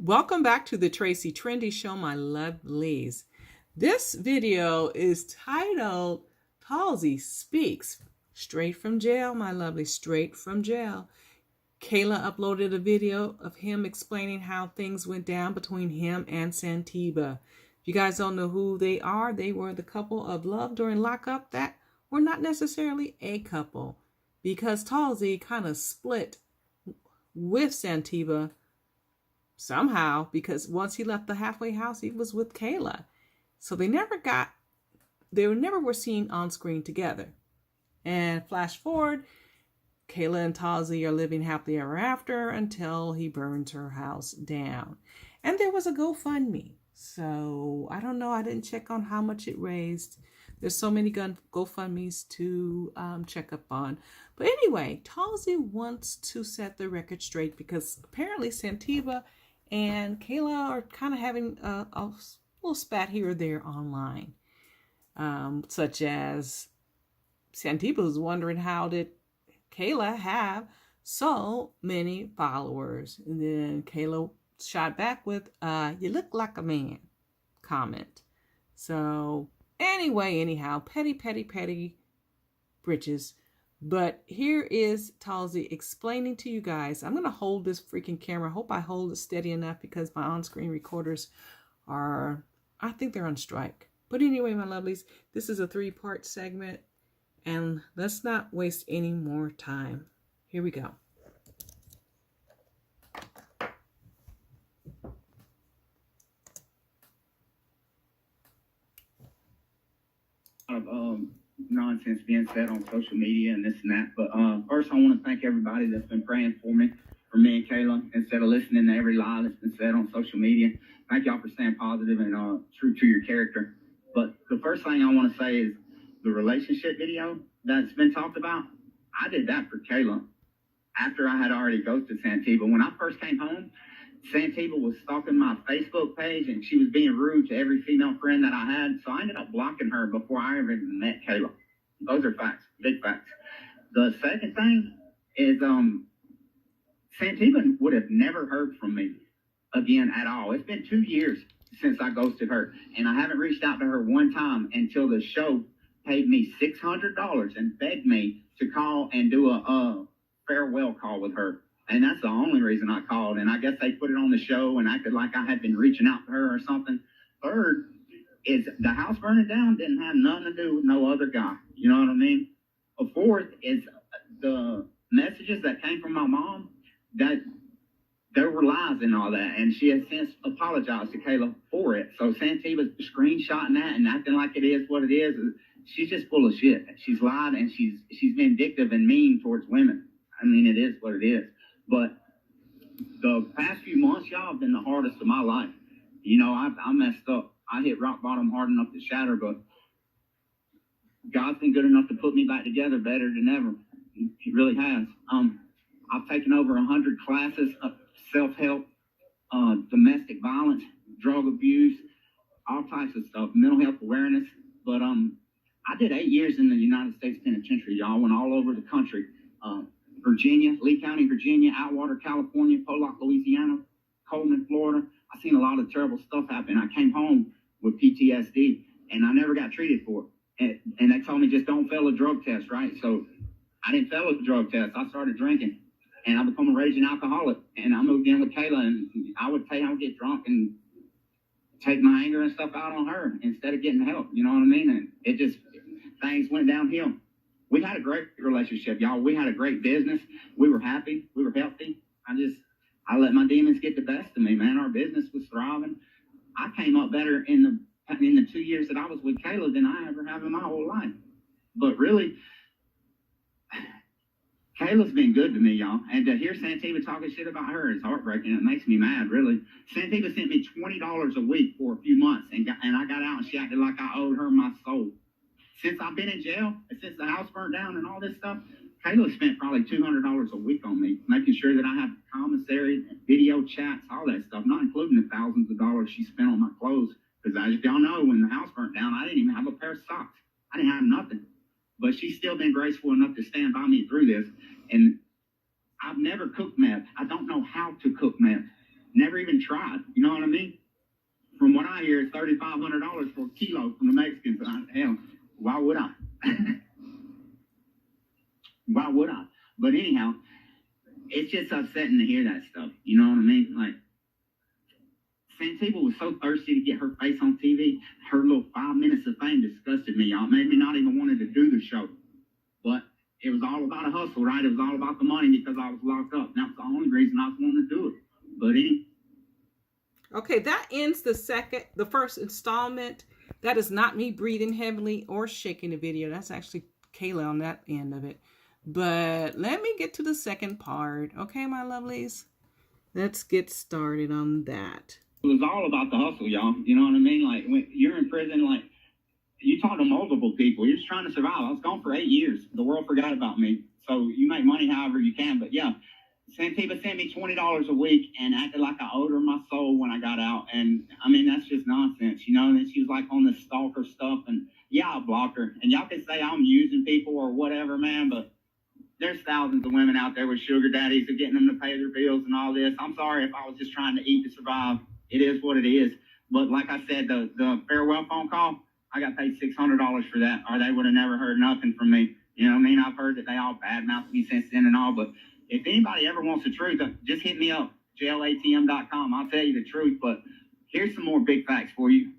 Welcome back to the Trendy Show, my lovelies. This video is titled Talsey Speaks. Straight from jail, my lovely, straight from jail. Kayla uploaded a video of him explaining how things went down between him and Santiba. If you guys don't know who they are, they were the couple of love during lockup that were not necessarily a couple, because Talsey kind of split with Santiba somehow, because once he left the halfway house, he was with Kayla. So they never were seen on screen together. And flash forward, Kayla and Talsey are living happily ever after until he burns her house down. And there was a GoFundMe. So I don't know. I didn't check on how much it raised. There's so many GoFundMes to check up on. But anyway, Talsey wants to set the record straight because apparently Santiba and Kayla are kind of having a little spat here or there online. Such as Santiba was wondering, how did Kayla have so many followers? And then Kayla shot back with, you look like a man comment. So anyhow, petty britches. But here is Talsey explaining to you guys. I'm going to hold this freaking camera. I hope I hold it steady enough because my on-screen recorders I think they're on strike. But anyway, my lovelies, this is a 3-part segment. And let's not waste any more time. Here we go. Nonsense being said on social media and this and that. But first, I want to thank everybody that's been praying for me and Kayla, instead of listening to every lie that's been said on social media. Thank y'all for staying positive and true to your character. But the first thing I want to say is the relationship video that's been talked about. I did that for Kayla after I had already ghosted Santiba. When I first came home, Santiba was stalking my Facebook page and she was being rude to every female friend that I had. So I ended up blocking her before I ever met Kayla. Those are facts, big facts. The second thing is Santiba would have never heard from me again at all. It's been 2 years since I ghosted her, and I haven't reached out to her one time until the show paid me $600 and begged me to call and do a farewell call with her. And that's the only reason I called. And I guess they put it on the show and acted like I had been reaching out to her or something. Third is the house burning down didn't have nothing to do with no other guy. You know what I mean? A fourth is the messages that came from my mom, that there were lies and all that. And she has since apologized to Kayla for it. So Santiba's screenshotting that and acting like it is what it is. She's just full of shit. She's lied and she's vindictive and mean towards women. I mean, it is what it is. But the past few months, y'all, have been the hardest of my life. You know, I messed up. I hit rock bottom hard enough to shatter, but God's been good enough to put me back together better than ever. He really has. I've taken over 100 classes of self-help, domestic violence, drug abuse, all types of stuff, mental health awareness. But I did 8 years in the United States Penitentiary, y'all. Went all over the country. Virginia, Lee County, Virginia, Atwater, California, Pollock, Louisiana, Coleman, Florida. I seen a lot of terrible stuff happen. I came home with PTSD, and I never got treated for it. And they told me just don't fail a drug test, right? So I didn't fail a drug test. I started drinking, and I became a raging alcoholic. And I moved in with Kayla, and I would get drunk and take my anger and stuff out on her instead of getting help. You know what I mean? And it just, things went downhill. We had a great relationship, y'all. We had a great business. We were happy. We were healthy. I let my demons get the best of me, man. Our business was thriving. I came up better in the 2 years that I was with Kayla than I ever have in my whole life. But really, Kayla's been good to me, y'all. And to hear Santiba talking shit about her is heartbreaking. It makes me mad, really. Santiba sent me $20 a week for a few months, and I got out and she acted like I owed her my soul. Since I've been in jail, and since the house burnt down and all this stuff, Kayla spent probably $200 a week on me, making sure that I have commissary, video chats, all that stuff, not including the thousands of dollars she spent on my clothes. Because as y'all know, when the house burnt down, I didn't even have a pair of socks. I didn't have nothing. But she's still been graceful enough to stand by me through this. And I've never cooked meth. I don't know how to cook meth. never even tried. You know what I mean? From what I hear, it's $3,500 for a kilo from the Mexicans. Hell, why would I? Why would I? But anyhow, it's just upsetting to hear that stuff. You know what I mean? Like, Santiba was so thirsty to get her face on TV. Her little 5 minutes of fame disgusted me, y'all. Made me not even wanted to do the show. But it was all about a hustle, right? It was all about the money because I was locked up. And that was the only reason I was wanting to do it. But anyway. Okay, that ends the first installment. That is not me breathing heavily or shaking the video. That's actually Kayla on that end of it. But let me get to the second part. Okay, my lovelies? Let's get started on that. It was all about the hustle, y'all. You know what I mean? Like, when you're in prison, like, you talk to multiple people. You're just trying to survive. I was gone for 8 years. The world forgot about me. So you make money however you can. But, yeah, Santiba sent me $20 a week and acted like I owed her my soul when I got out. And, I mean, that's just nonsense, you know? And then she was, like, on this stalker stuff. And, yeah, I blocked her. And y'all can say I'm using people or whatever, man, but there's thousands of women out there with sugar daddies and getting them to pay their bills and all this. I'm sorry if I was just trying to eat to survive. It is what it is. But like I said, the farewell phone call, I got paid $600 for that, or they would have never heard nothing from me. You know what I mean? I've heard that they all badmouthed me since then and all, but if anybody ever wants the truth, just hit me up, jlatm.com. I'll tell you the truth, but here's some more big facts for you.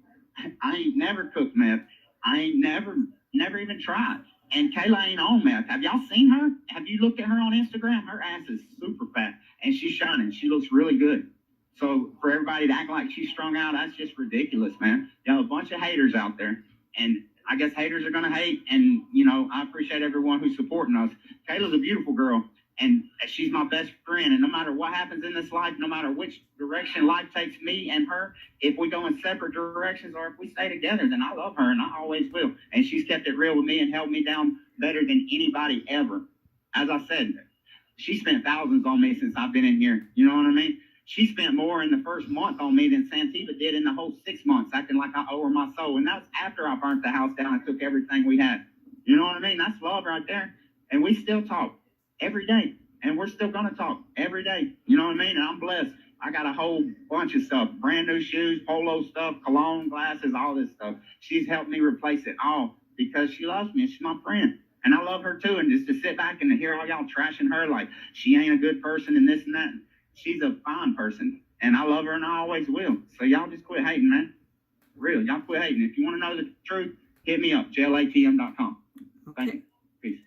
I ain't never cooked meth. I ain't never even tried. And Kayla ain't on meth. Have y'all seen her? Have you looked at her on Instagram? Her ass is super fat, and she's shining. She looks really good. So for everybody to act like she's strung out, that's just ridiculous, man. Y'all a bunch of haters out there, and I guess haters are going to hate, and, you know, I appreciate everyone who's supporting us. Kayla's a beautiful girl, and she's my best friend, and no matter what happens in this life, no matter which direction life takes me and her, if we go in separate directions or if we stay together, then I love her, and I always will. And she's kept it real with me and held me down better than anybody ever. As I said, she spent thousands on me since I've been in here. You know what I mean? She spent more in the first month on me than Santiba did in the whole 6 months, acting like I owe her my soul. And that's after I burnt the house down and took everything we had. You know what I mean? That's love right there. And we still talk every day. And we're still going to talk every day. You know what I mean? And I'm blessed. I got a whole bunch of stuff. Brand new shoes, polo stuff, cologne, glasses, all this stuff. She's helped me replace it all because she loves me. She's my friend. And I love her too. And just to sit back and to hear all y'all trashing her like she ain't a good person and this and that. She's a fine person, and I love her, and I always will. So y'all just quit hating, man. Real, y'all quit hating. If you want to know the truth, hit me up, jlatm.com. Thank you. Peace.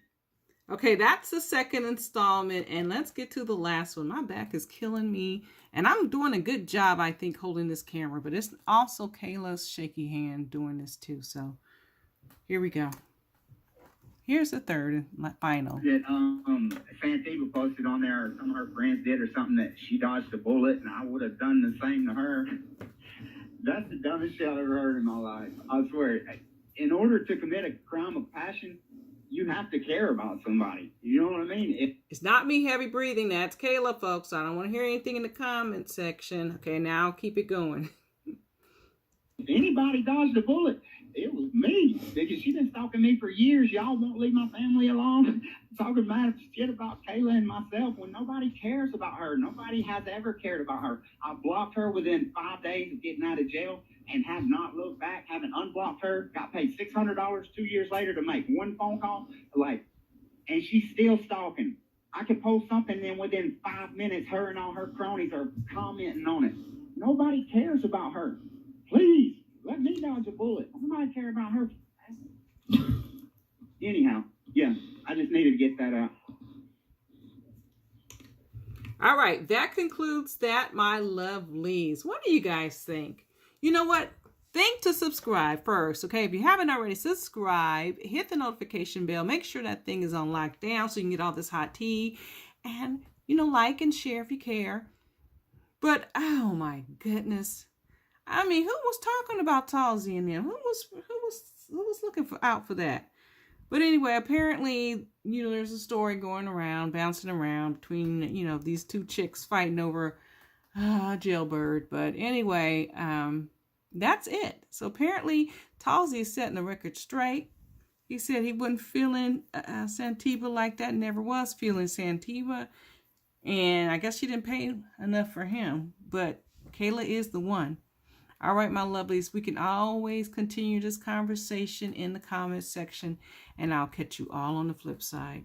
Okay, that's the second installment, and let's get to the last one. My back is killing me, and I'm doing a good job, I think, holding this camera, but it's also Kayla's shaky hand doing this too, so here we go. Here's the third and final. That Santiba posted on there, or some of her friends did, or something that she dodged a bullet, and I would have done the same to her. That's the dumbest shit I've ever heard in my life. I swear. In order to commit a crime of passion, you have to care about somebody. You know what I mean? It's not me heavy breathing. That's Kayla, folks. I don't want to hear anything in the comment section. Okay, now keep it going. If anybody dodged a bullet, it was me, because she's been stalking me for years. Y'all won't leave my family alone. Talking bad shit about Kayla and myself when nobody cares about her. Nobody has ever cared about her. I blocked her within 5 days of getting out of jail and have not looked back. Haven't unblocked her. Got paid $600 2 years later to make one phone call. And she's still stalking. I could post something, and then within 5 minutes, her and all her cronies are commenting on it. Nobody cares about her. Please. Let me dodge a bullet. Nobody care about her. Anyhow, yeah, I just needed to get that out. All right, that concludes that, my lovelies. What do you guys think? You know what? Think to subscribe first, okay? If you haven't already, subscribe, hit the notification bell, make sure that thing is on lockdown so you can get all this hot tea, and, you know, like and share if you care. But, oh my goodness. I mean, who was talking about Talsey and them? Who was looking out for that? But anyway, apparently, you know, there's a story going around, bouncing around between, you know, these two chicks fighting over jailbird. But anyway, that's it. So apparently, Talsey is setting the record straight. He said he wasn't feeling Santiba like that, never was feeling Santiba. And I guess she didn't pay enough for him. but Kayla is the one. All right, my lovelies, we can always continue this conversation in the comments section, and I'll catch you all on the flip side.